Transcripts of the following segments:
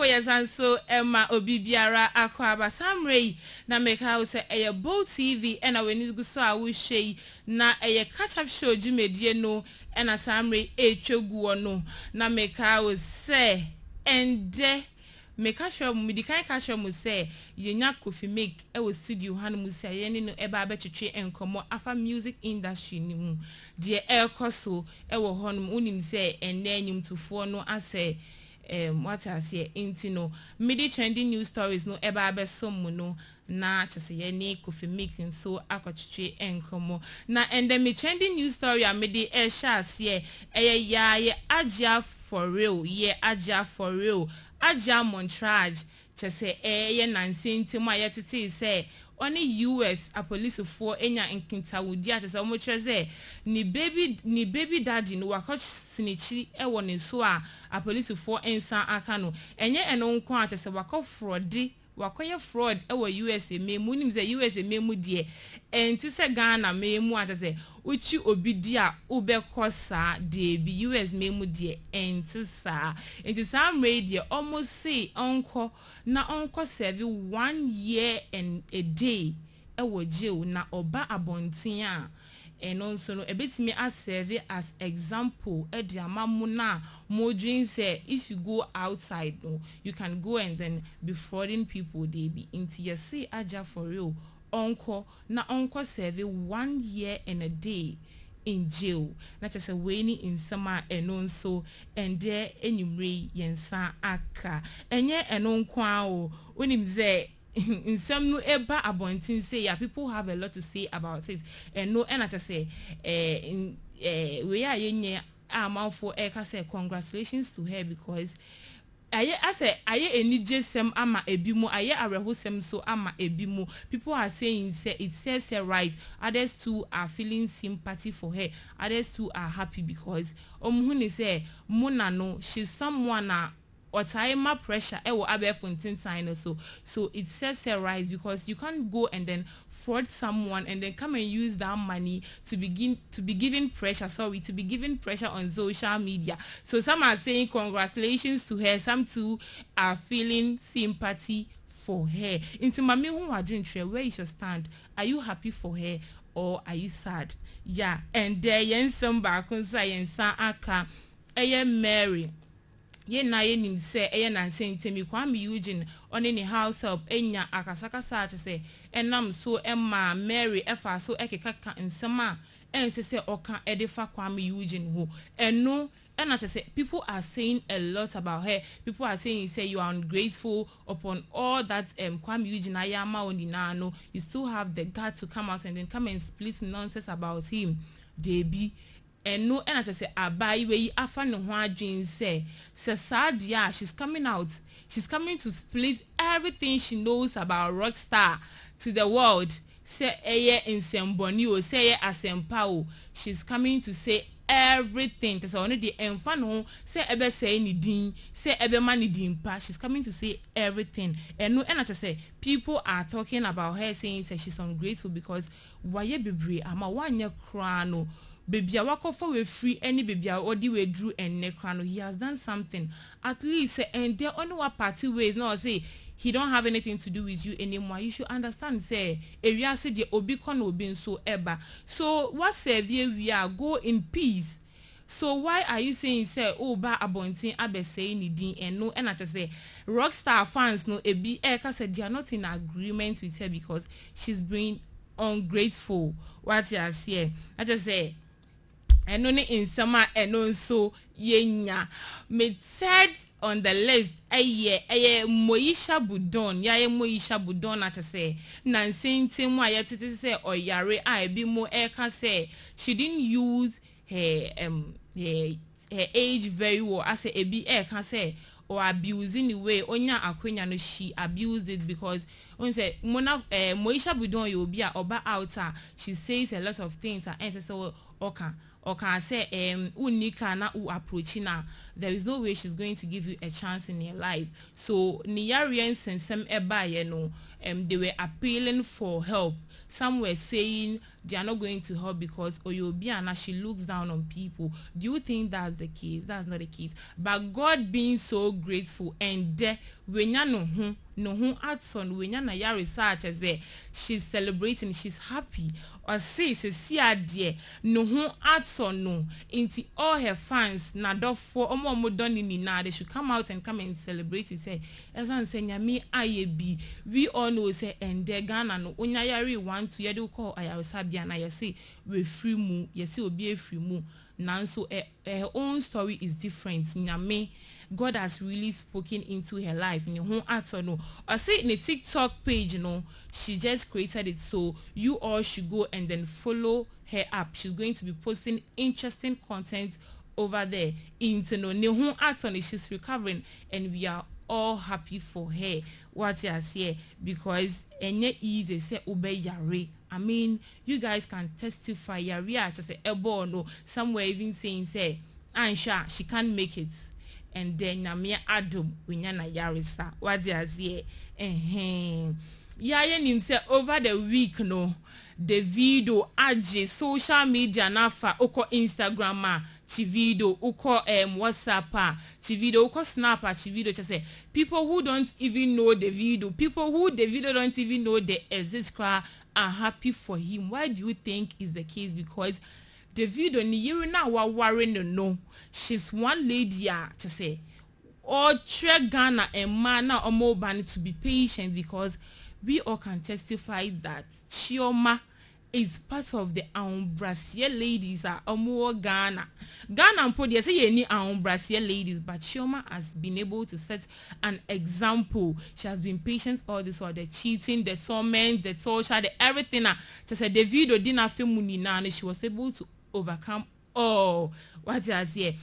years and so Emma Obibiara Akwaba Samray na make house a Bold TV and when it goes so I will say na a catch up show Jimedie no and a Samray Choguano na make house say and make sure mudi kan ka sure mu say yenya Kofi Meek e wo studio han mu say ye no eba abetwetwe enkomo afa music industry ni mu de ekoso e wo honum unim say enne anyum tufo no ase what I say intino midi trending news stories no eba abesom mu no na chese ye ni Kofi Meek so akotwetwe enkomo na ende me trending news story amidi e sha ase ya ye agya for real ye agya for real Aja Montrage chese ye nansinti ma yetete say only US a police for enya enkinta wudi atese omo chese ni baby daddy no wakoch sinichi e woni so a police for ensan aka no enye eno nko atese wakof fraud wakoye fraud e wo USA memu nim ze USA memu die enti se Ghana memu atese uchi obi dia ubekosa de bi US memu die enti some radio almost say onko serve 1 year and a day e wo jail na oba abontin a eno so no ebetimi as serve as example e dia mamu na mo dream say if you go outside no you can go and then be frauding people they be into you see aja for real onko serve 1 year and a day in jail na chese weni in sama eno so ende enyumre yensa aka enye eno nko a o onim ze in some no eba abontin say yeah people have a lot to say about it and no and I say we are yenye amount for eka say congratulations to her because aye enijesem ama ebimu aye arehosem so ama ebimu people are saying say it serves her right others too are feeling sympathy for her others too are happy because omuhuni say muna no she's someone or time pressure e wo abefuntin time so it serves her right because you can't go and then fraud someone and then come and use that money to be given pressure on social media. So some are saying congratulations to her, some too are feeling sympathy for her. Into mami who are doing where is your stand? Are you happy for her or are you sad? Yeah, and there yen some back on science aka Mary. Ye na ye nim se eye na nsentemi Kwame Eugene oni ni house help enya akasaka sa se enam so emma Mary efa so ekekaka nsema ense se oka edefa Kwame Eugene ho eno and say people are saying a lot about her. People are saying say you are ungrateful upon all that Kwame Eugene ayama oninano. You still have the guts to come out and then come and split nonsense about him. Debi and no and I say abai we afa no ho adwin say sadia she's coming out. She's coming to split everything she knows about Rockstar to the world. Say eye nsemboni o say asempa o. She's coming to say everything to say only the enfan ho say ebe say ni din say ebe man ni din pa. She's coming to say everything and no and I say people are talking about her saying say she's ungrateful because waye bebre ama wanye kra no baby awako for we free any baby odi we drew and nekrano he has done something at least and there only one party ways no say he don't have anything to do with you anymore. You should understand say area say the obi kon obi so eba so what serve we are go in peace. So why are you saying say oh ba abontin abe say ni din and no and I just say Rockstar fans no ebi eka said they are not in agreement with her because she's being ungrateful. What you say I just say and only in summer and also yenya me third on the list Moisha Budon Moisha Budon at say Nancy Tim Wayat say or Yare I be more eka say she didn't use her age very well I say ebi eka say or abusing the way onya akwenya no she abused it because on say Moisha Budon you be oba outer she says a lot of things and so or can say unika na u approaching her, there is no way she's going to give you a chance in your life. So Niyarians and some eba they were appealing for help. Some were saying they are not going to help because Oyobiana, she looks down on people. Do you think that's the case? That's not the case. But God being so grateful and when you no Adson when you na research as she's celebrating, she's happy. Or say dear no Adson no into all her fans na do for omo done in na they should come out and come and celebrate it. Say as I'm saying me be we all know say and Ghana no unyayari want to yedu call ayasabi and I say we free mu yesi obi free mu nanso her own story is different. Nyame God has really spoken into her life. I say in the TikTok page, she just created it, so you all should go and then follow her up. She's going to be posting interesting content over there. She's recovering, and we are all happy for her. What I say, because easy say obey yare. I mean, you guys can testify yare just say ebo no somewhere even saying say Ansha she can't make it. And then Namia Adam Winyana Yarisa. What does ye? Yayan himself over the week, no. The video aje social media nafa oko Instagram chivido uko WhatsApp chivido uko Snapper chivido just say people who don't even know the video, people who the video don't even know they exist are happy for him. Why do you think is the case? Because the video ni yiri na wa worrying no. She's one lady to say or tre Ghana and man na omo ban to be patient, because we all can testify that Chioma is part of the Brasier ladies are omo Ghana and po dey say any Brasier ladies, but Chioma has been able to set an example. She has been patient all this, all the cheating, the torment, the torture, the everything. Just say the video didn't feel money now, and she was able to overcome all. What is here?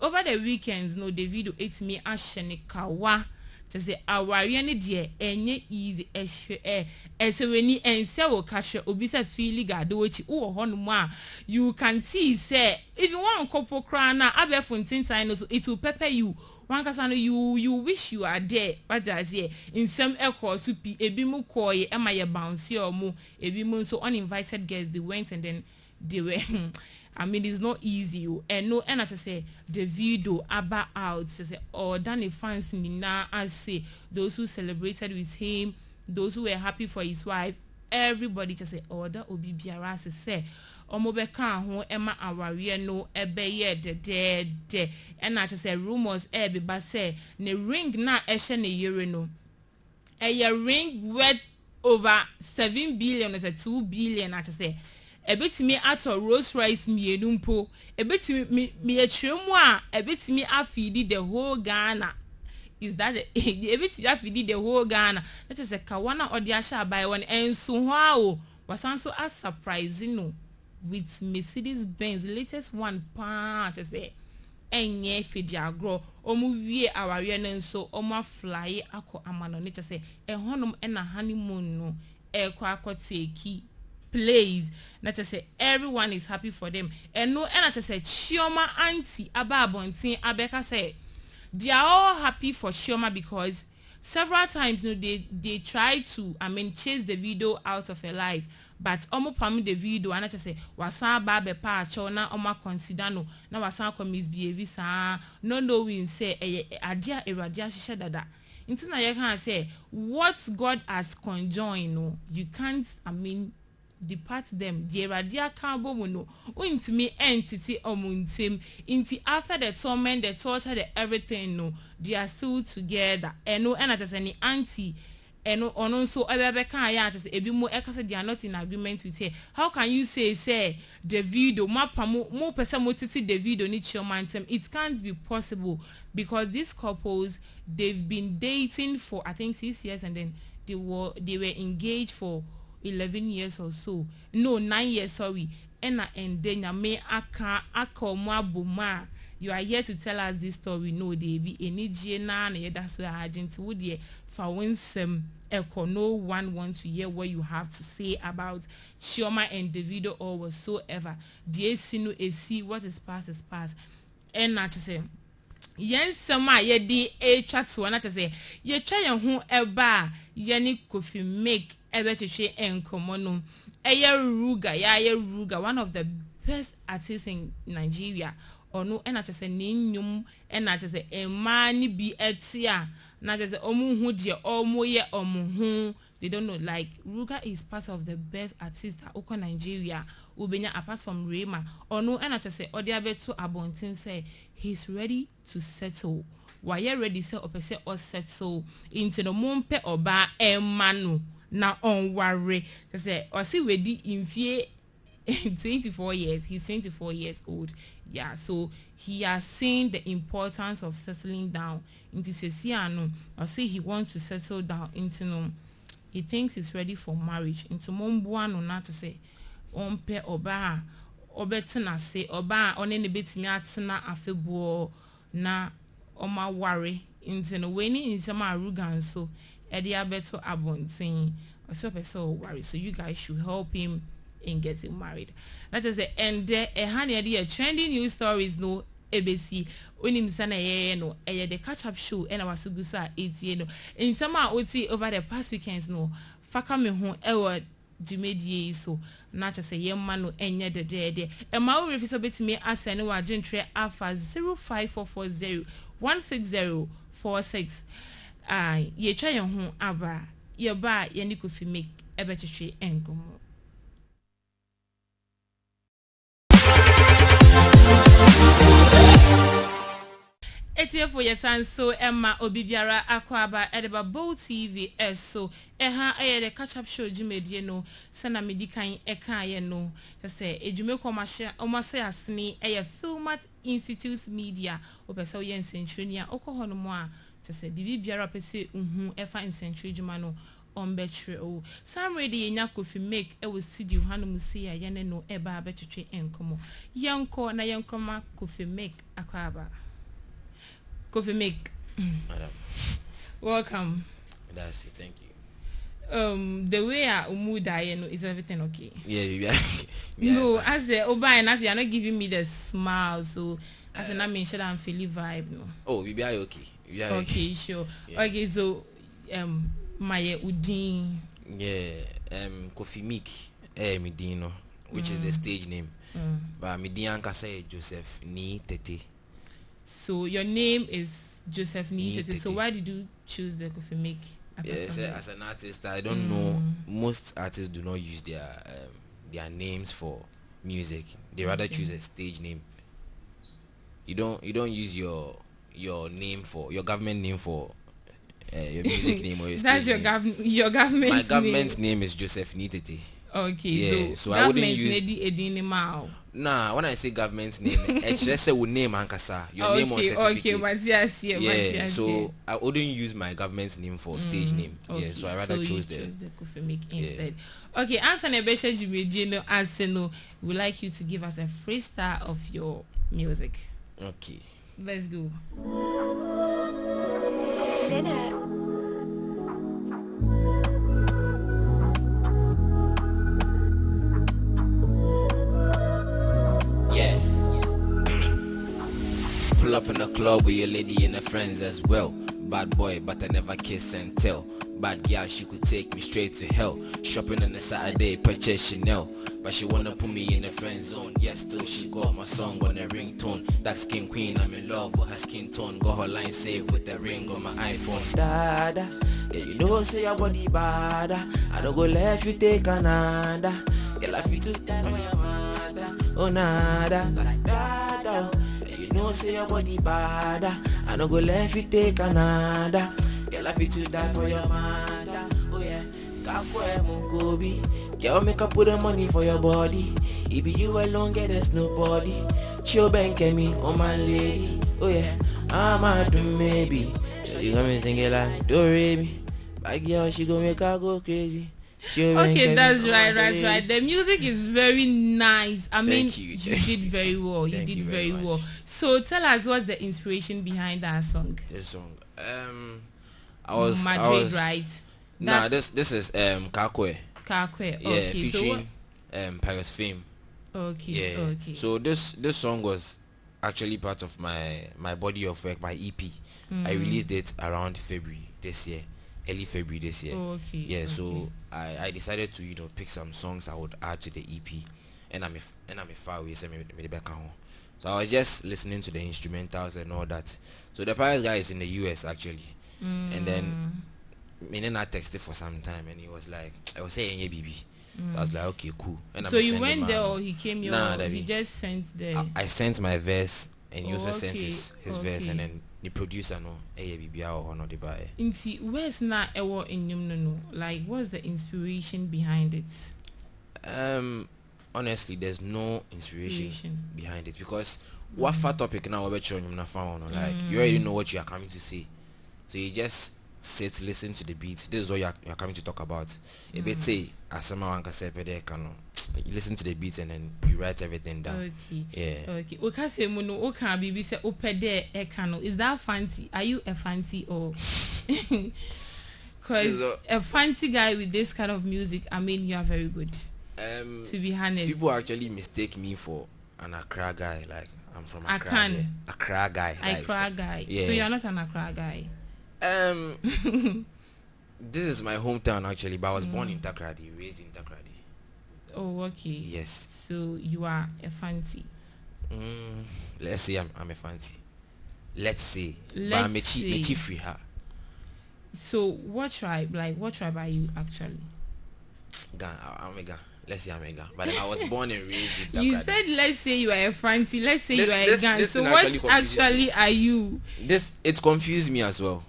Over the weekends, no, the video it's me ashenikawa. Just say our any dear any easy when and so cash obisa feeling gadochi oh honma. You can see say if you want couple crana abe fontin time so it will pepper you. One kasano you wish you are there. What does here in some echo supi ebimu koi ema ye bounce or mo ebimu so uninvited guests they went and then they were I mean it's not easy and no and to say the video about out say or done fans nina as say those who celebrated with him, those who were happy for his wife, everybody just say order obi biara say omobeka ho ema aware no ebe ye de and na say rumors be ba say ne ring na ehye ne yere no ring worth over 7 billion is a 2 billion na say ebetimi ato Rolls Royce mienu mpo ebetimi mi etremu a ebetimi afidi the whole Ghana. Is that ebetimi afidi the whole Ghana? That is a kawana odi asha by one enso ho wasanso as surprising no with Mercedes Benz latest one pa to say enye fidi agro omu vie aware no nso omu fly akọ amano ne to say ehonum na honeymoon no ekwa akoteki plays. Not to say everyone is happy for them. And no, and not to say Chioma auntie Ababontin Abeka say they are all happy for Chioma because several times they try to chase the video out of her life. But omo pami the video and not to say wasan babe pa chona oma consider no na wasan ko misbehave sa no knowing say adia eradia shisha dada. Into na you can say what God has conjoined no you can't depart them. The radia kambo no untimi entity omuntem inti after the torment, the torture, the everything no they are still together. And no and as any auntie and no so ebeka ya as ebi mo ekase they are not in agreement with her. How can you say the video mapa mo person mo titi the video ni chiomantem? It can't be possible because these couples they've been dating for I think 6 years and then they were engaged for 11 years or so. No, 9 years, sorry. And then me aka buma. You are here to tell us this story. No, they be any jena na that's why agent would ye for winsome echo. No one wants to hear what you have to say about Chioma and Davido or whatsoever. The sinu esi what is past, and not to say. Yen sama ye di e chat one to say ye try yen ho eba ye ni Kofi Meek ebe cheche enkomo no eye ruga one of the best artists in Nigeria or no and to say ninyum and to say ema ni bi etia na to say omu hu de omu ye omu hu. They don't know, like Ruga is part of the best artists that Oko Nigeria ubenya apart from Rema or no and to say Odiabeto Abontin say he's ready to settle. Why you ready say opese or settle into the mumpe oba emanu na on worry to say or see ready in fear 24 years. He's 24 years old. Yeah, so he has seen the importance of settling down into Sesiano or say he wants to settle down into no. He thinks he's ready for marriage. Into Mombuano not to say on pe oba obetina say oba on any bit me atina afebo na oma worry into no winning into my rugan so Eddie Abeto Abontin or so worry. So you guys should help him in getting married. That is the end there. A honey a trending news stories no ABC onim sana no the catch up show and our sugusa 8 no in summer oti over the past weekends no faka me ho ewo jimedie so na cha say yemma no enye de e ma wo refiso betimi asene wa gentre afa 05440 16046 ye twa ye ho aba ye ba ye ni Kofi Meek ebe twetwe enkomo. For your son so Emma Obibiara Akwaba Edeba Bow TV so the catch up show Jimedie no sana medikan eka no to say ejume commercial almost asni Filmat Institute Media opesa yen centuria okoho no mo a to say bibiara pese efa in century juma no on betre o sam ready nya Kofi Meek we studio hanom see ya yene no eba betwe enkomo yanko na yankoma Kofi Meek Akwaba. Kofi Meek, Madam, welcome. That's it. Thank you. The way I mood is everything okay? Yeah. No, as a and as you're not giving me the smile, so as an I mentioned, I'm feeling vibe. No. Oh, we be okay. Okay, sure. Yeah. Okay, so my Udin. Yeah. Kofi Meek, Medino, which is the stage name. But Medianka say Joseph Ni Tete. So your name is Joseph Ni Tete. So why did you choose the Kofi Meek? Yes, as an artist, I don't know. Most artists do not use their names for music. They rather choose a stage name. You don't use your name for your government name for your music name or your that's stage name. Your government. My government's name is Joseph Nitete. Okay, yeah, so I wouldn't use. Nah, when I say government's name, let's say we name Ankasa. Your name on certificate. Okay, so I wouldn't use my government's name for stage name. Okay, yeah, so I rather chose the Kofi Meek instead. Okay, answer Nebesha Jimejino Anseno. We'd like you to give us a freestyle of your music. Okay. Let's go. Pull up in the club with your lady and her friends as well. Bad boy, but I never kiss and tell. Bad girl, she could take me straight to hell. Shopping on a Saturday, purchase Chanel. But she wanna put me in a friend zone. Yeah, still she got my song on a ringtone. Dark skin queen, I'm in love with her skin tone. Got her line saved with the ring on my iPhone. Dada, yeah, you know say your body bad. I don't go left, you take another. Girl, I feel to die for your mother. Oh nada, like dada. You know say your body bad. I no go left you take another. Girl I fit to die for your mother. Oh yeah, Kakwe Mungobi. Girl make up put the money for your body. If you alone get there's nobody. Chill bank me, oh my lady. Oh yeah, I'm a do maybe. So you gonna sing it like do me. Bad girl she gon' make her go crazy. Okay, that's right. The music is very nice. I mean, you did very well. You did very well. So tell us what's the inspiration behind that song? This song, Madrid, right? Nah, this is Kakwe. Kakwe. Yeah, Okay, featuring Paris Fame. Okay. Yeah. Okay. So this song was actually part of my body of work, my EP. I released it around February this year, early February this year. Okay. Yeah. Okay. So I decided to pick some songs I would add to the EP, and I'm a far away so So I was just listening to the instrumentals and all that. So the Paris guy is in the US actually, and then I texted for some time, and he was like, I was saying, yeah, BB. So I was like, okay, cool. And so you went there, or he came here? Nah, he just sent the. I sent my verse, and he also sent his verse, and okay. then the producer no, hey, BB, or no, the buy. Inti, where's na ewo in no? Like, what's the inspiration behind it? Honestly, there's no inspiration behind it, because what far topic now we're showing na found, like you already know what you are coming to say, so you just sit, listen to the beats. This is what you're coming to talk about. A bit say as someone can say you listen to the beats and then you write everything down. Okay. Yeah. Okay. Okay, say muno okay bibi say opede e kano. Is that fancy? Are you a fancy or cuz a fancy guy with this kind of music, I mean you are very good. To be honest. People actually mistake me for an Accra guy, like I'm from Accra. Accra guy. Accra guy. Yeah. So you're not an Accra guy. This is my hometown actually, but I was born in Takrady, raised in Takrady. Oh, okay. Yes. So you are a fancy. Let's say I'm a fancy. Let's say. Let's but say. Free her. So what tribe? Like what tribe are you actually? I'm a Ga. Let's say I'm a Ga. But I was born and raised in Takrady. You said let's say you are a fancy. Let's say you are a Ga. So what actually are you? It confused me as well.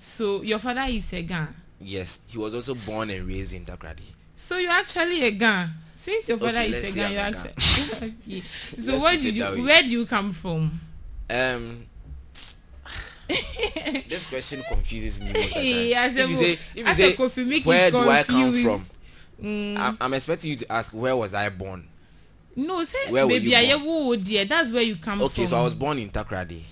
So your father is a Ga? Yes, he was also born and raised in Takrady. So you're actually a Ga. Since your father is a Ga, you're actually okay. So where do you come from? This question confuses me. If you say Kofi Meek, where do I come from? I'm expecting you to ask where was I born? No, say where maybe that's where you come from. Okay, so I was born in Takrady.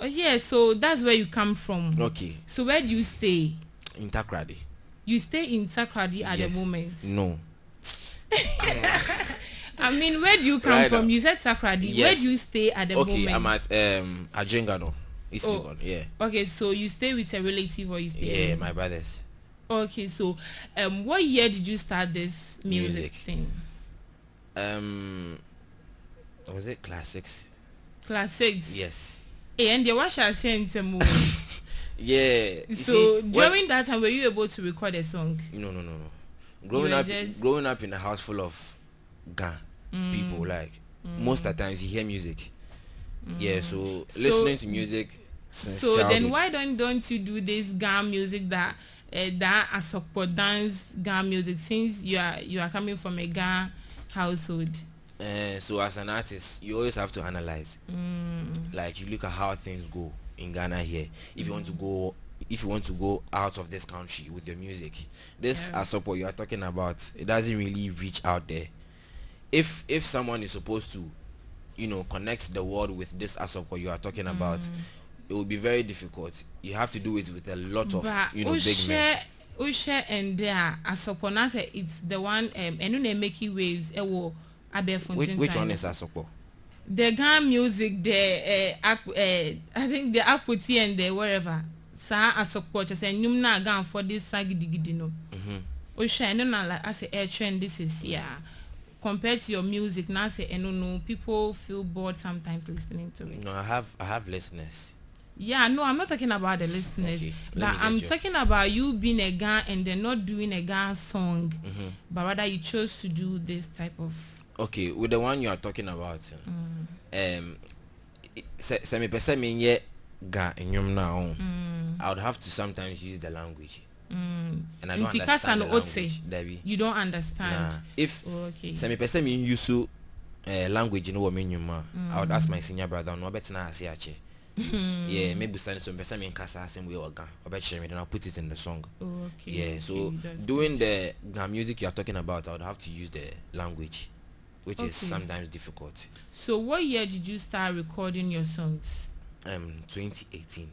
Oh yeah, so that's where you come from. Okay. So where do you stay? In Takrady. You stay in Takrady at the moment? No. I mean, where do you come from? You said Takrady. Yes. Where do you stay at the moment? Okay, I'm at Ajengano, East Legon. Yeah. Okay, so you stay with a relative or you stay? Yeah, my brothers. Okay, so what year did you start this music thing? Was it class 6? Class 6? Yes. And the wash I sent some movie. Yeah. So during that time, were you able to record a song? No. Growing up in a house full of Ga people, like most of the times you hear music. Yeah, so listening to music since childhood. Then why don't you do this Ga music that a support dance Ga music, since you are coming from a Ga household? So as an artist, you always have to analyze. Like you look at how things go in Ghana here. If you want to go out of this country with your music, this support you are talking about, it doesn't really reach out there. If someone is supposed to, connect the world with this support you are talking about, it will be very difficult. You have to do it with a lot of big men. And there support say it's the one and making waves. Which one is Asopo? The Ga music, I think the Akwati and the wherever. Sa Asopo just say nyum na Ga for this sagidi no. No like I say air trend this is compared to your music now say no people feel bored sometimes listening to it. No, I have listeners. Yeah, no, I'm not talking about the listeners, but I'm talking about you being a Ga and then not doing a Ga song, but rather you chose to do this type of. Okay, with the one you are talking about, semi percent Ga enyum now. I would have to sometimes use the language, and I don't understand the language. You don't understand. Nah. If semi percent use language in what mean I would ask my senior brother no better na say ache. Yeah, maybe some person in Kasa same way or Ga, then I'll put it in the song. Okay. Yeah, so doing the Ga music you are talking about, I would have to use the language, which is sometimes difficult. So what year did you start recording your songs? 2018.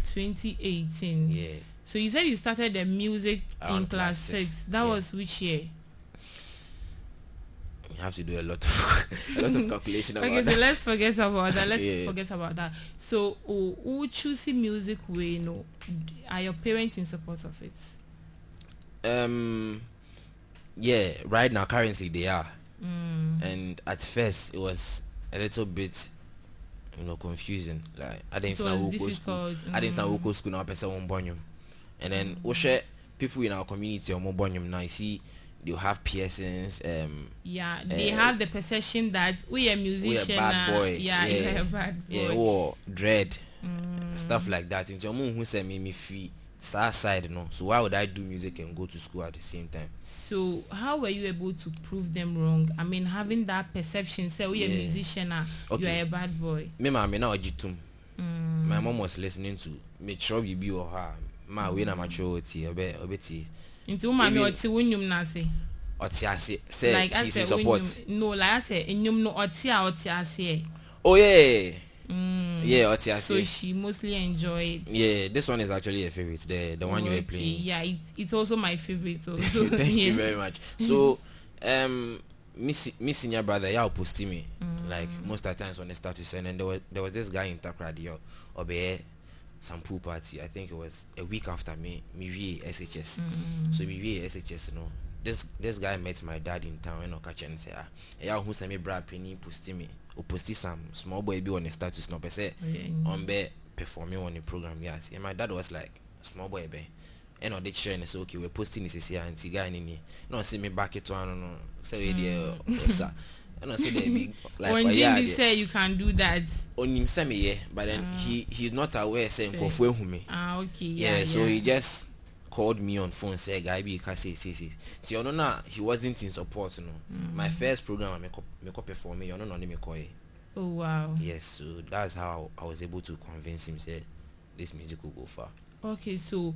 2018. Yeah. So you said you started the music Around in class 6. That was which year? You have to do a lot of calculation about okay, that. so let's forget about that. Forget about that. So, who choosing music way? No, are your parents in support of it? Yeah, right now currently they are. And at first it was a little bit, confusing. Like I didn't know local school. I didn't know local school now. Person won't born you. And then we share people in our community or more born you. Now you see. They'll have piercings. They have the perception that we are musician. We a bad boy. You're a bad boy. Yeah, or dread, stuff like that. In Jamu who said me free side, So why would I do music and go to school at the same time? So how were you able to prove them wrong? I mean, having that perception, say we are musician, you are a bad boy. Me mama now jitum. My mom was listening to me trouble be or her. Ma we na maturity obeti. Into mommy oti wunyum na say. Oti ase say she's in support. No, like I say enyum no oti ase. Oh yeah. Yeah, oti ase. So she mostly enjoy it. Yeah, this one is actually a favorite. The one you were playing. Yeah, it's also my favorite. Also. Thank you very much. So me senior brother, y'all posting me like most of the times on the status, and then there was this guy in Takradio Obe some pool party. I think it was a week after me SHS. So me SHS, this guy met my dad in town and catch and say, yeah, who sent me bra penny posting me or posting some small boy be on the status no per se on be performing on the program. Yes, and my dad was like, small boy be. And all the sharing is okay. We're posting this here and see guy in here. No see me back it one no. Say there, and I say they be like when Jimmy say you can do that. On him say me yeah, but then he's not aware saying Kofi Meek. Okay, yeah. So he just called me on phone say guy be can say. See you know he wasn't in support My first program I make perform you know me call. Oh wow. Yes, so that's how I was able to convince him say this music will go far. Okay, so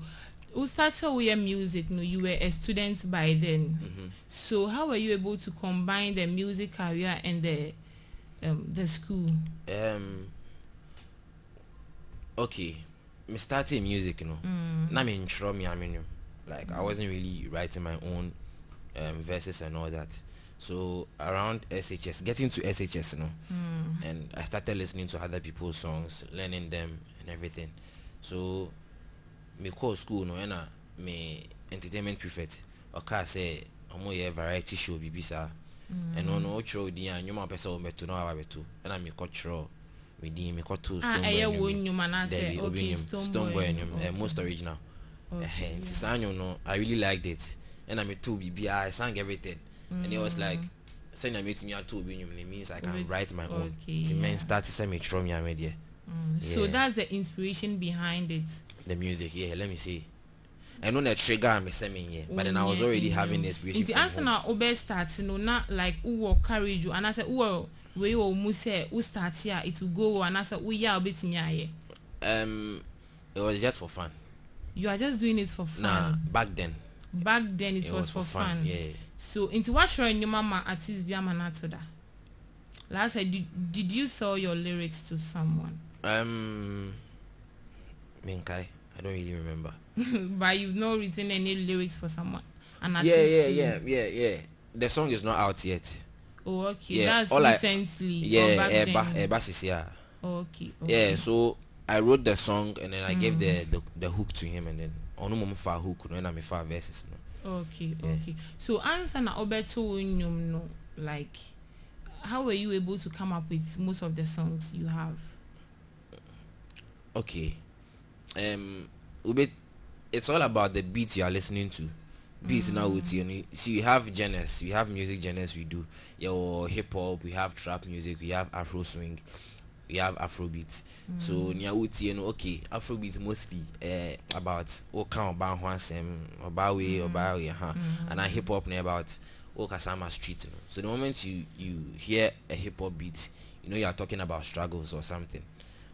who started with your music? No, you were a student by then. So how were you able to combine the music career and the school? Okay, me started music, Now me intro me, like I wasn't really writing my own verses and all that. So around SHS, getting to SHS, and I started listening to other people's songs, learning them and everything. So me call school and me entertainment prefect okay say omo ye variety show bibisa and no show di anyuma pesa o meto na wa beto and me control me di me to stone boy most original no I really liked it and I me too I sang everything and it was like saying I meet me at 2 it means I can write my own the men start to say me throw me media. So that's the inspiration behind it. The music, yeah. Let me see. I know that trigger me saying yeah, but then I was already having the inspiration. The answer now, Obe starts, not like who will carry you, and I said, who we will muse who starts here, it will go, and I said, we are bit in it was just for fun. You are just doing it for fun. Nah, back then it was for fun. Yeah. So into what show in your mama artist be a last time did you sell your lyrics to someone? Minkai, I don't really remember. But you've not written any lyrics for someone? An artist yeah. The song is not out yet. Oh, okay. Yeah, that's recently. Yeah, yeah. Okay. Yeah, so I wrote the song and then I gave the hook to him and then on moment for hook when I'm 5 verses. Okay. So answer na obeto no, like how were you able to come up with most of the songs you have? Okay. It's all about the beats you are listening to. Beats now with you. See, we have genres. We have music genres. We do your hip hop. We have trap music. We have Afro swing. We have Afrobeat. So okay, Afrobeat mostly about what kind of band about way, and I hip hop about Kasama Street. So the moment you hear a hip hop beat, you are talking about struggles or something.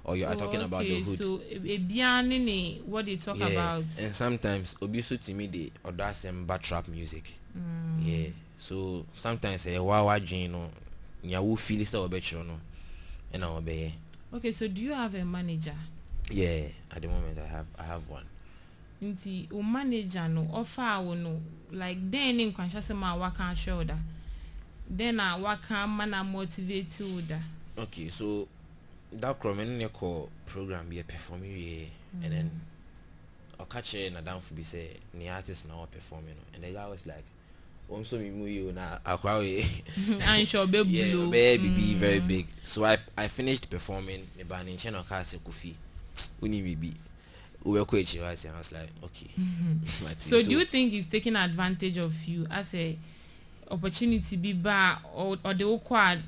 Or you are talking about the hood. So what they talk about. And sometimes obisu to me they or that's some bad trap music. Yeah. So sometimes wow you feel it and I'll be. Okay, so do you have a manager? Yeah, at the moment I have one. Nti o manager no offer wo no like then in kwansha ma waka shoulder. Then I waka mana motivate you da. Okay, so that crowd call program be a performing and then I'll catch it and down for be say the artist now performing and the guy was like so me you na akwawe I'm sure be blue. Baby very big. So I finished performing me ban in channel car say Kofi uni me be we were quite I was like okay. So do you think he's taking advantage of you as a opportunity be bar or the quad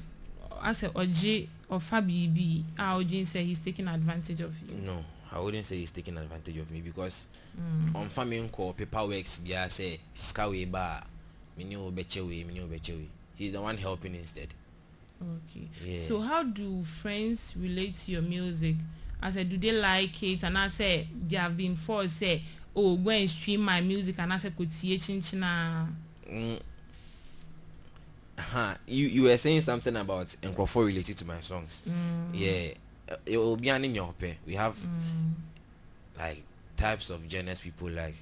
as a oji or fabi I wouldn't say he's taking advantage of you? No, I wouldn't say he's taking advantage of me because on farming call paperworks be I say skawe bar he's the one helping instead. Okay. Yeah. So how do friends relate to your music? I said, do they like it? And I said, they have been forced say, oh, go and stream my music. And I said, could see chinchina. You were saying something about Nkrofo related to my songs. Yeah, it will be an in your pay. We have like types of genres people like.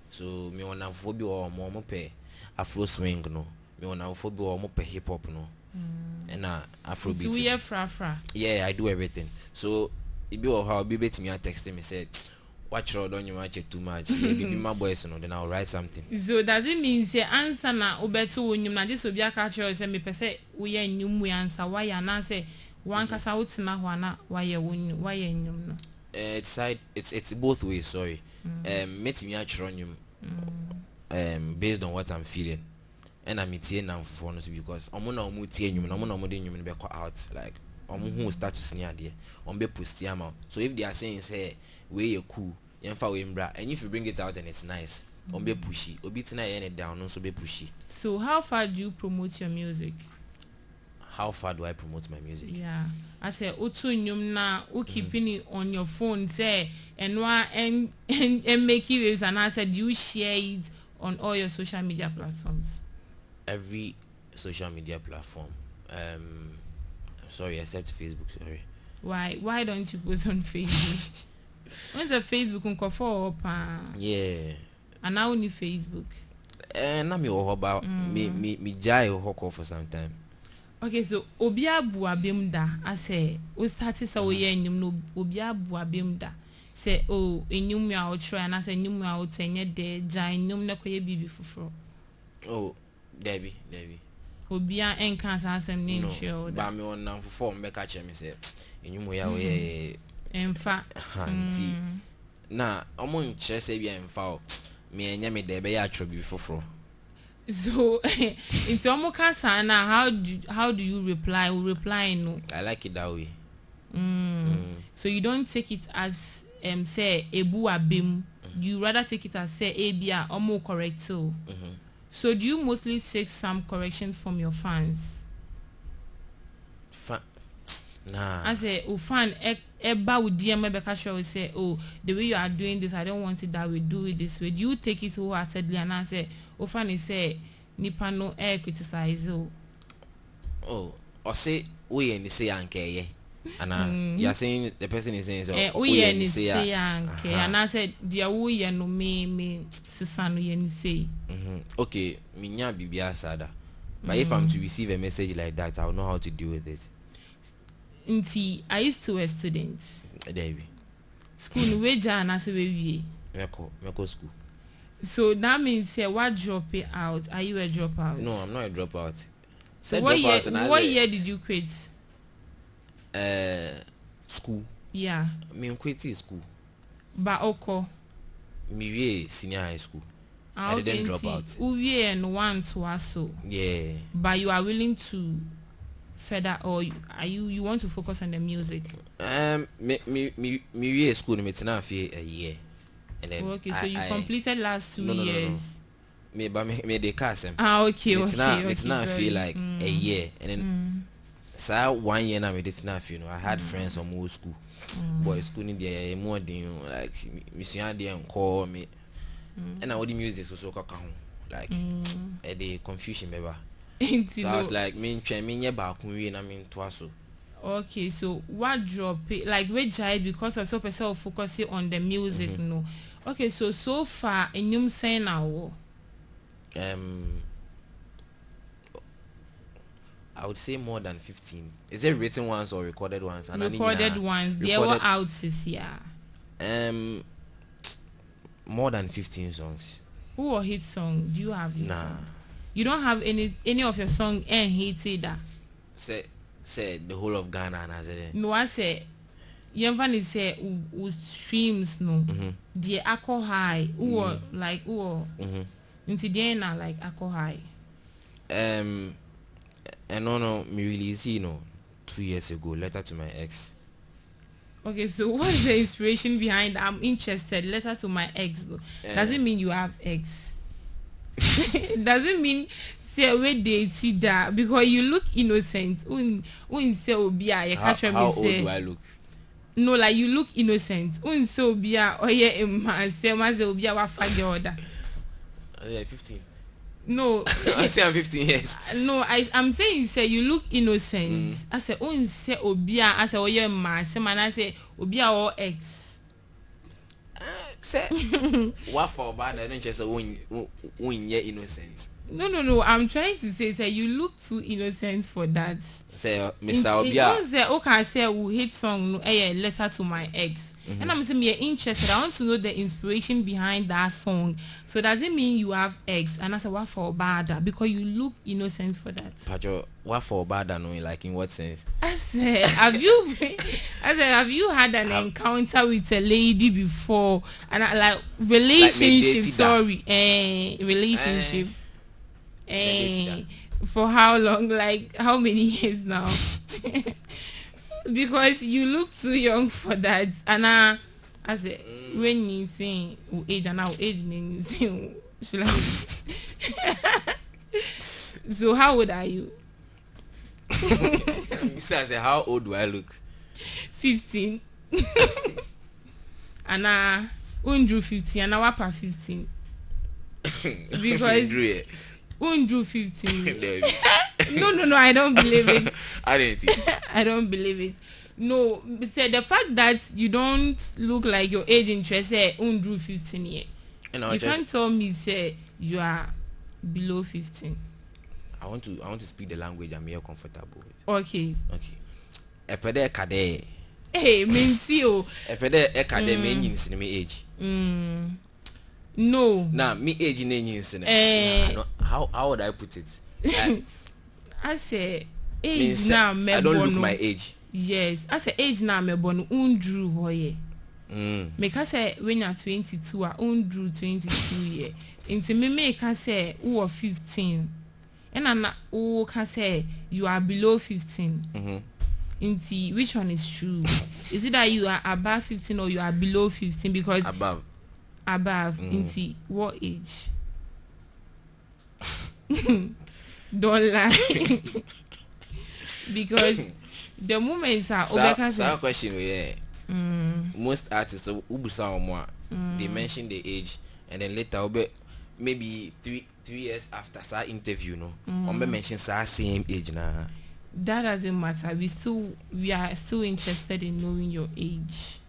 So me wanna phobia or more pay Afro swing no. Me wanna phobia or more pay hip hop no. And Afro beats. So we are fra. Yeah, I do everything. So it be how be bet me and text me said, watch road on you watch it too much. Yeah, be my boys no, then I'll write something. So does it mean say answer na obeto when you na this will be a culture say me pese we are nyum we answer why na say one kasa utina hwana why nyum no. It's both ways, sorry. Met me actually based on what I'm feeling. And I'm here now for honest because I'm gonna move you be out like who start to sneer there on be post out. So if they are saying say way you cool, and if you bring it out and it's nice, on be pushy, obi tonight and down also be pushy. So how far do you promote your music? How far do I promote my music? Yeah, I say otu nyum na o keeping it on your phone say and make it and I said you share it on all your social media platforms. Every social media platform. Sorry, except Facebook. Sorry. Why don't you post on Facebook? When's the Facebook on Kofi up? Yeah. And now only Facebook. Na me about me jai hoko for some time. Okay, so obia buabem da I say we started so we enyum no obia buabem da say oh enyum ya o try and I say enyum ya o tenye de jai enyum na koye bibi fufuro. Oh, Debbie. Obia enka asem ne ntwe ba me on na for me ka che me say enyum ya o ye emfa anti na omo nche say bia emfa o me enya me de be ya atro bibi fufuro. So into omuka sana how do you reply? We reply no. I like it that way. So you don't take it as say ebu abim. You rather take it as say abia omo correct so. So do you mostly take some corrections from your fans? Nah. I say fan eba with DM Rebecca say oh the way you are doing this I don't want it that way, do it this way. Do you take it wholeheartedly and I say fan is say nipa no criticize oh or say we and say anke and you're saying the person is saying so we and say anke and I said dear we no me sister no yen say okay minya bibia sada but if I'm to receive a message like that I'll know how to deal with it. Nti I used to a student. Debbie. School we and I say we Meko school. So that means what drop it out? Are you a dropout? No, I'm not a dropout. So what year did you quit? School. Yeah. Me quit school. But oko. Me senior high school. I didn't drop out. Uwe and one to also. Yeah. But you are willing to further or you want to focus on the music? Me school me tina fi a year. And then okay, so you completed last 2 years. No. Me the casem. Okay. It's not feel like a year. And then so 1 year now me did not feel I had friends from old school. Boy school in there more than like Monsieur and call me. And I would the music so like the confusion baby. So I was like me back when I mean twice. Okay, so what drop it like we jai because of so person focusing on the music no. Okay, so far enyum saying now. I would say more than 15. Is it written ones or recorded ones? Recorded ones. They were out this year. More than 15 songs. Who or hit song do you have? Nah. You don't have any of your song and hit either. Say the whole of Ghana and Azere. No, I say Yemvan say streams no. The Ako High. Who like who into the end like Ako High. And no, me release 2 years ago. Letter to my ex. Okay, so what's the inspiration behind? I'm interested. Letter to my ex. Does it mean you have ex? Does it mean say we date that because you look innocent? When say obia, how old do I look? No, like you look innocent. When say obia, oh yeah, man, say obia wa fage order. 15. No, I say I'm 15 years. No, I'm saying say you look innocent. I say say obia, I say oh yeah, man, say man, I say obia or ex. Say what for bad? I don't just say when you're innocent. No. I'm trying to say you look too innocent for that. Say Mr. Obia. Say okay, say we hit song no letter to my ex. And I'm saying you're interested. I want to know the inspiration behind that song. So does it mean you have ex? And I said what for bad? Because you look innocent for that. Pajo, what for bad? No, like in what sense? I said have you had an encounter with a lady before? And like relationship, sorry, relationship. For how long? Like how many years now? Because you look too young for that. And I said, when you say age and now age, so how old are you? I said, how old do I look? 15. And I undrew 15 and I wapa 15. Because undrew 15. No, I don't believe it. I don't believe it. No, say the fact that you don't look like your age interest say undrew 15 years. You can't tell me say you are below 15. I want to speak the language I'm more comfortable with. Okay. Epede kade. Hey, mentio. Epede kade me nyin sin me age. No. Nah, me age in nyin sin. How would I put it? I say age now me I don't look my age. Yes, I say age now me born undrew hoye. Make I say when you're 22 undrew 22 year. Into me make I say who are 15. And I who can say you are below 15. Into which one is true? Is it that you are above 15 or you are below 15? Because above into what age? Don't lie. Because the moments are so question most artists they mention the age and then later maybe 3 years after that interview mention same age now. That doesn't matter. We are still interested in knowing your age.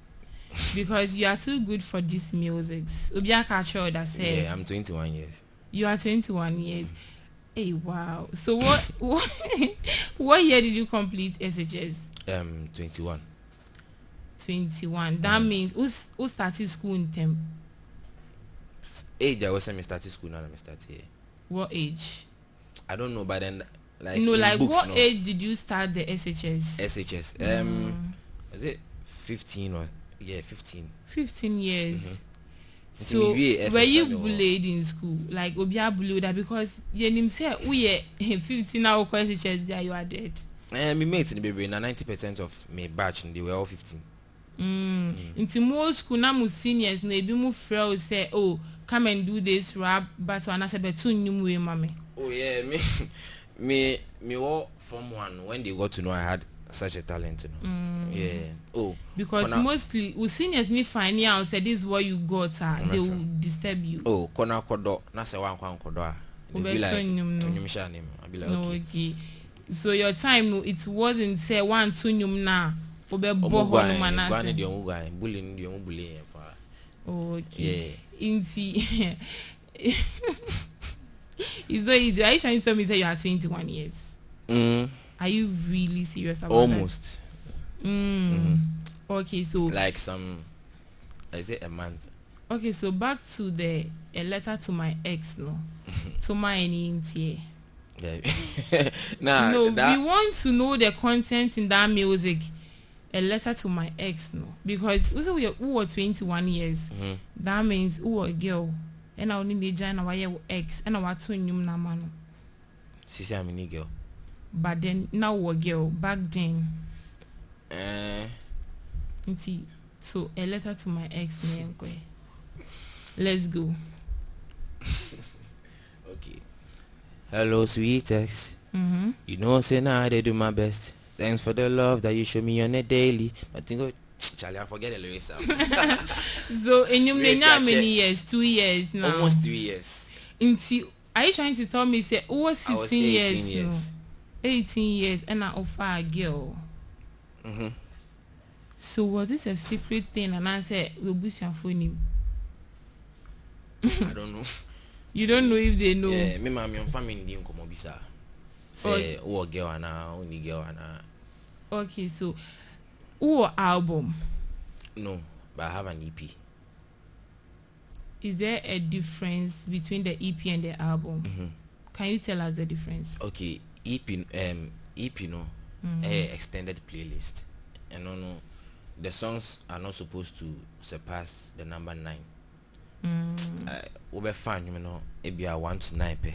Because you are too good for this music. Yeah, I'm 21 years. You are 21 years. Hey, wow. So what year did you complete SHS? 21. 21. That means who started school in them? Age I was started school now. I'm started here. What age? I don't know, but then books, what age did you start the SHS? Was it 15 or 15? 15 years. So were you bullied in school? Like obia bullied that because you say we 15 now SHS there you are dead. My mates in the baby, 90% of my batch they were all 15. Into most school now seniors maybe move frail say come and do this rap but when I say betu nyum mame. Oh yeah, me all from one when they got to know I had such a talent, Yeah. Because mostly seniors me find out say this is what you got, they will disturb you. Kona kodo na se wan kwan kodo a. Be like, I'll be like, okay. So your time no, it wasn't say 1 2 nyum na obe boho no manase. Gwane de omugwa bullying de omubule pa. Okay. Inti. It's not easy. Are you trying to tell me that you are 21 years? Are you really serious about almost that? Okay, so like some, I say a month. Okay, so back to a letter to my ex, no. To my intie. Yeah. Nah, no, we want to know the content in that music. A letter to my ex, no, because who were 21 years. That means who a girl, and I only need Jana why ex, and I want to new na man. She say I'm a girl. But then now we girl back then. See, so a letter to my ex name. Let's go. Okay. Hello, sweet ex. You know, say now I do my best. Thanks for the love that you show me on a daily. I think, Charlie, I forget the lyrics. So, in your how many years? 2 years now. Almost 3 years. Are you trying to tell me, say, who was 16 years? No? 18 years, and I offer a girl. So, was this a secret thing? And I said, we'll boost your phone. I don't know. You don't know if they know. Yeah, me mama, your family didn't come up. Say, who a girl and only girl and Okay, so who album? No, but I have an EP. Is there a difference between the EP and the album? Can you tell us the difference? Okay, EP no, extended playlist, and no, the songs are not supposed to surpass the number 9. Over fan, you know, maybe 1 to 9 per.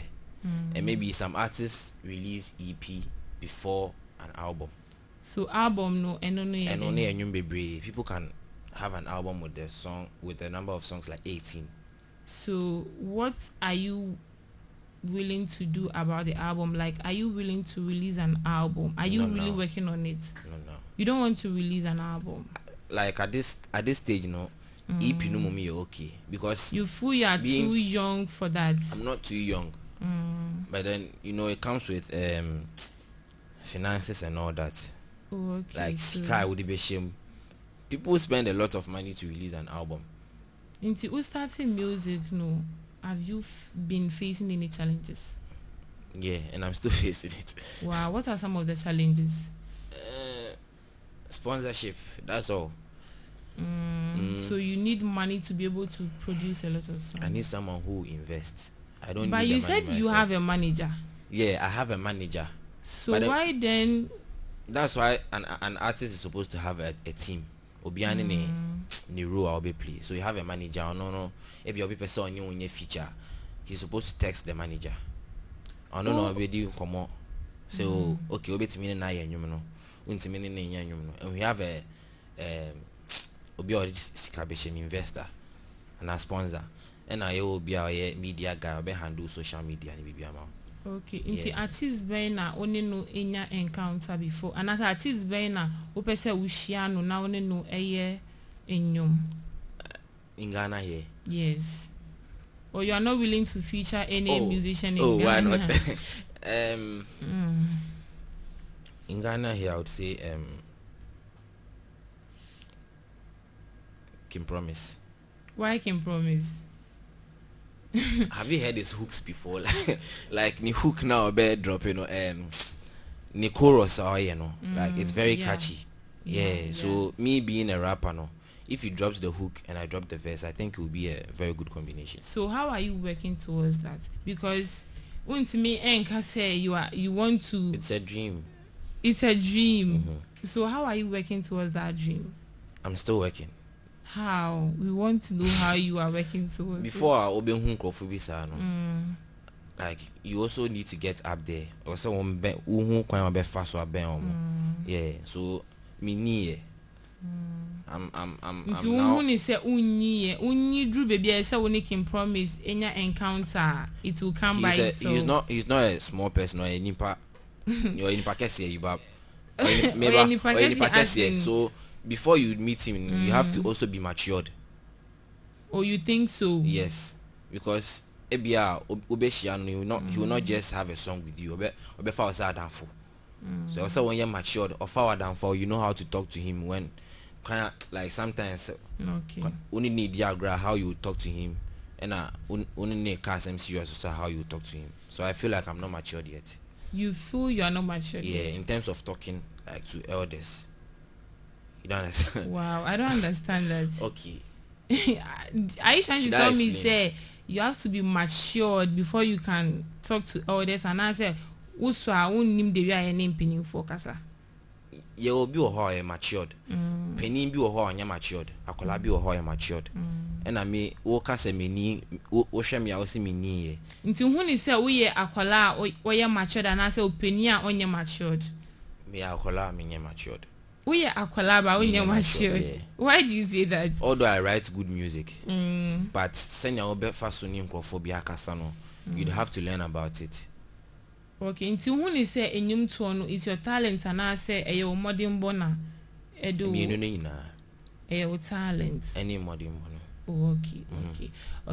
And maybe some artists release EP before an album. So album no, and only a new baby. People can have an album with the song with a number of songs like 18. So what are you willing to do about the album? Like, are you willing to release an album? Are you really working on it? No. You don't want to release an album. Like at this stage, no. EP no mommy okay because you feel you are too young for that. I'm not too young. But then it comes with finances and all that. Okay, like Sky would be shame. People spend a lot of money to release an album. Into who starting music, no, have you been facing any challenges? Yeah, and I'm still facing it. Wow, what are some of the challenges? Sponsorship, that's all. So you need money to be able to produce a lot of songs. I need someone who invests. I don't. But need you the money said you myself. have a manager. Yeah, I have a manager. So why then? That's why an artist is supposed to have a team. Obiani ni role I'll be play. So you have a manager. No. If you're person on your feature, he's supposed to text the manager. I don't know. Be do come on. So okay, obi timini na yen no. Untimini na yen no. And we have a obi already sikabeshem investor and a sponsor. And I will be a media guy. Be handle social media ni bibi ama. Okay, into artists being na only no enya encounter before, and as artists being na opese ushiano na only no eye enyum. In Ghana here. Yes. Or you are not willing to feature any musician in Ghana? Why not? In Ghana here, I would say Kim Promise. Why Kim Promise? Have you heard his hooks before? Like ni hook now bed drop, ni chorus or like it's very catchy. Yeah. So me being a rapper, no, if he drops the hook and I drop the verse, I think it will be a very good combination. So how are you working towards that? Because when to me Enka say you want to. It's a dream. It's a dream. So how are you working towards that dream? I'm still working. How? We want to know how you are working towards before I open Kofi Meek, like you also need to get up there. Or someone be fast or yeah. So me nie. I'm now. When say unyi drew baby I say when Kim Promise enya encounter it will come by itself. He's not a small person or a nipa. You're in Pakistan, you bab. So before you meet him, you have to also be matured. Oh, you think so? Yes, because Ebia Obeshian, he will not just have a song with you. So also when you're matured or forward and for, you know how to talk to him when kind of like sometimes only need diagram how you talk to him, and only need cast him serious so how you talk to him. So I feel like I'm not matured yet. You feel you are not matured yet? Yeah, in terms of talking like to elders. You don't understand? Wow, I don't understand that. Okay. Are you trying to tell me say you have to be matured before you can talk to elders? And I say uswa unnim de wi aye penny for kasa. Ye obi wo ho matured. Penny bi wo ho anya matured. Akola bi wo ho matured. And I me wo kasa meni wo hwe me a wo se meni ye. Nti hu ni say wo ye akola wo ye matured and I say penny a onye matured. Me akola me nye matured. We are akwalaba when you're matured. Yeah. Why do you say that? Although I write good music, but send your best fast on phobia casano, you'd have to learn about it. Okay, until when you say a new tone, it's your talent, and I say a your modern bona. Edo, a your talent. Any modern bona. Okay.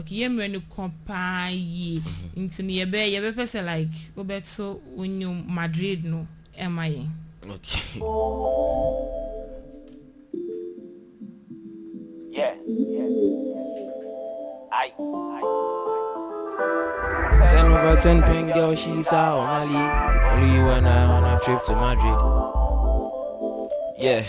You when you compare ye into near bear, you better like Roberto when you Madrid no, am I? Okay. Yeah. I 10 over 10 pen girl, she's out on my league. Only you and I on a trip to Madrid. Yeah.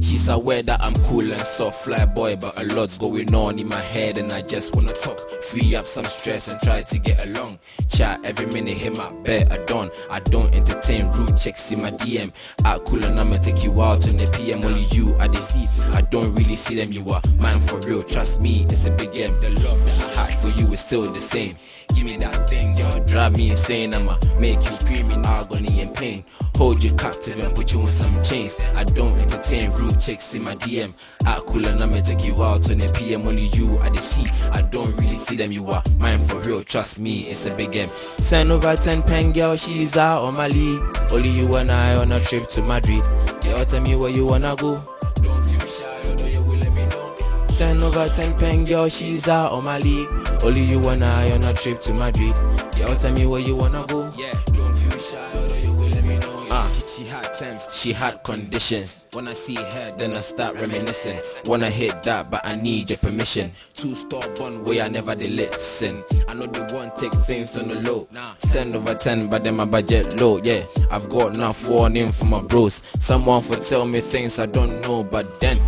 She's aware that I'm cool and soft, fly boy, but a lot's going on in my head and I just wanna talk. Free up some stress and try to get along. Chat every minute, hit my bed at dawn. I don't entertain rude checks in my DM. Act cool and I'ma take you out on the PM. Only you I see. I don't really see them. You are mine for real. Trust me, it's a big game. The love that I had for you is still the same. Give me that thing, girl, drive me insane. I'ma make you scream in agony and pain. Hold you captive and put you in some chains. I don't entertain rude checks in my DM. Act cool and I'ma take you out on the PM. Only you I see. I don't really see them. You are mine for real. Trust me, it's a big game. 10 over 10 pen girl, she's out on my league. Only you and I on a trip to Madrid. Yeah, tell me where you wanna go. Don't feel shy, although you will let me know. 10 over 10 pen girl, she's out on my league. Only you and I on a trip to Madrid. Yeah, tell me where you wanna go. Yeah, don't feel shy, although you will let me know. She had times, she had conditions. When I see her, then I start reminiscing. Wanna hit that, but I need your permission. 2-star way I never did listen. I know they won't take things on the low. 10 over 10, but then my budget low. Yeah, I've got enough warning for my bros. Someone for tell me things I don't know, but then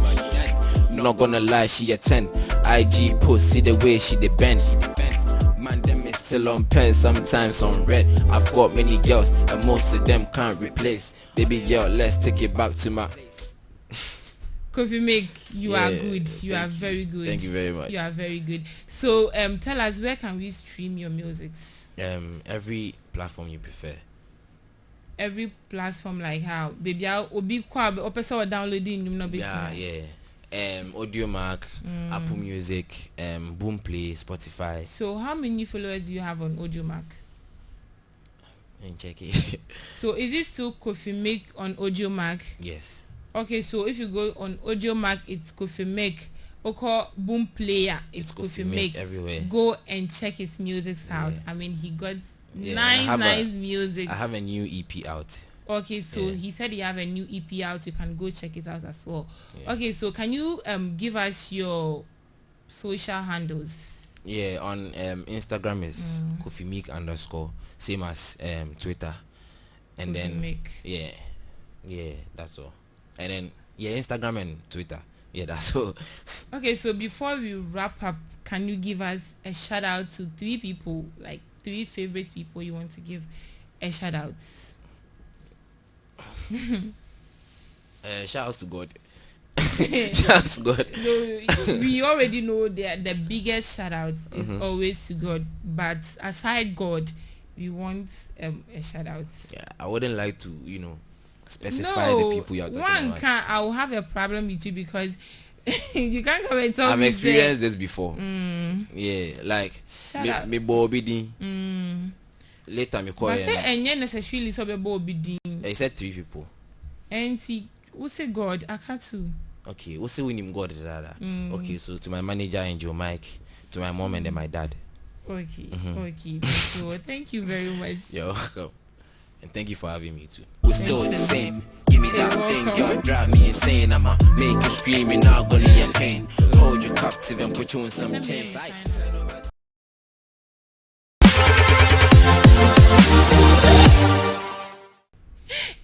not gonna lie, she a 10. IG post, see the way she dey bend. Man, them is still on pen, sometimes on red. I've got many girls, and most of them can't replace. Baby girl, let's take it back to my Kofi Meek, you are good. You are very good. Thank you very much. You are very good. So, tell us, where can we stream your music? Every platform you prefer. Every platform, like how? Baby, I'll be quiet. Or downloading, you know, yeah. Audio Mac, Apple Music, Boomplay, Spotify. So how many followers do you have on Audio Mac? And check it. So is it still Kofi Meek on Audio Mac? Yes. Okay, so if you go on Audio Mac, it's Kofi Meek. Oko Boom Player, it's Kofi Meek. Everywhere. Go and check his music out. I mean, he got nice music. I have a new EP out. Okay, so he said you have a new EP out. You can go check it out as well. Yeah. Okay, so can you give us your social handles? Yeah, on Instagram is Kofi Meek _ same as Twitter, and Kofi then Meek. yeah, that's all. And then Instagram and Twitter. Yeah, that's all. Okay, so before we wrap up, can you give us a shout out to 3 people, like 3 favorite people you want to give a shout out? Shout out to God. Shout out to God. No, we already know that the biggest shout out is always to God, but aside God, we want a shout out. Yeah, I wouldn't like to, specify the people you are talking about. I will have a problem with you because you can't come and tell me. I've experienced this before. Yeah, like me Bobby. Later me call. But say enye necessarily so be Bobby. I said 3 people. And who say God? Akatu. Okay, who say we name God? Okay, so to my manager Angel Mike, to my mom and then my dad. Okay. Okay. So thank you very much. You're welcome. And thank you for having me too. We're still the same. Give me that thing, girl, drive me insane. I'ma make you scream in agony and pain. Hold you captive and put you in some chains.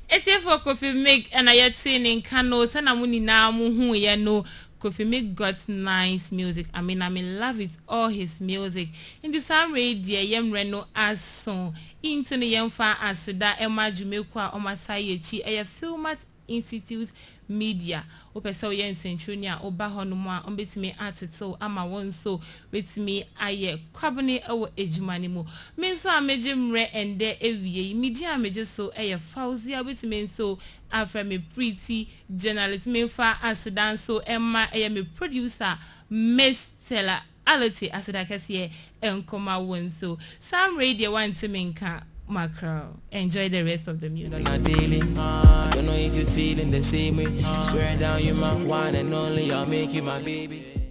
It's here for Kofi Meek and I yet seen in Kano. Sana muni na muhu ya no. Kofi Meek got nice music. I'm in love with all his music. In the same way, dear Yem Reno as song. Into the Yemfa as da Emma Jumekwa Omasayechi, a Filmat Institute Media. Opeso yen Centuria, Oba Honuma, me article, ama one so with me, aye, Quabone our ejumanimu. Men so a major re and there every media major so a fauzia with men so after me pretty journalist men far as dan so Emma a me producer Miss Stella ality as I can see and come out one so some radio want to make macro. Enjoy the rest of the music. I don't know if you're feeling the same way. Swear down, you're my one and only. I'll make you my baby.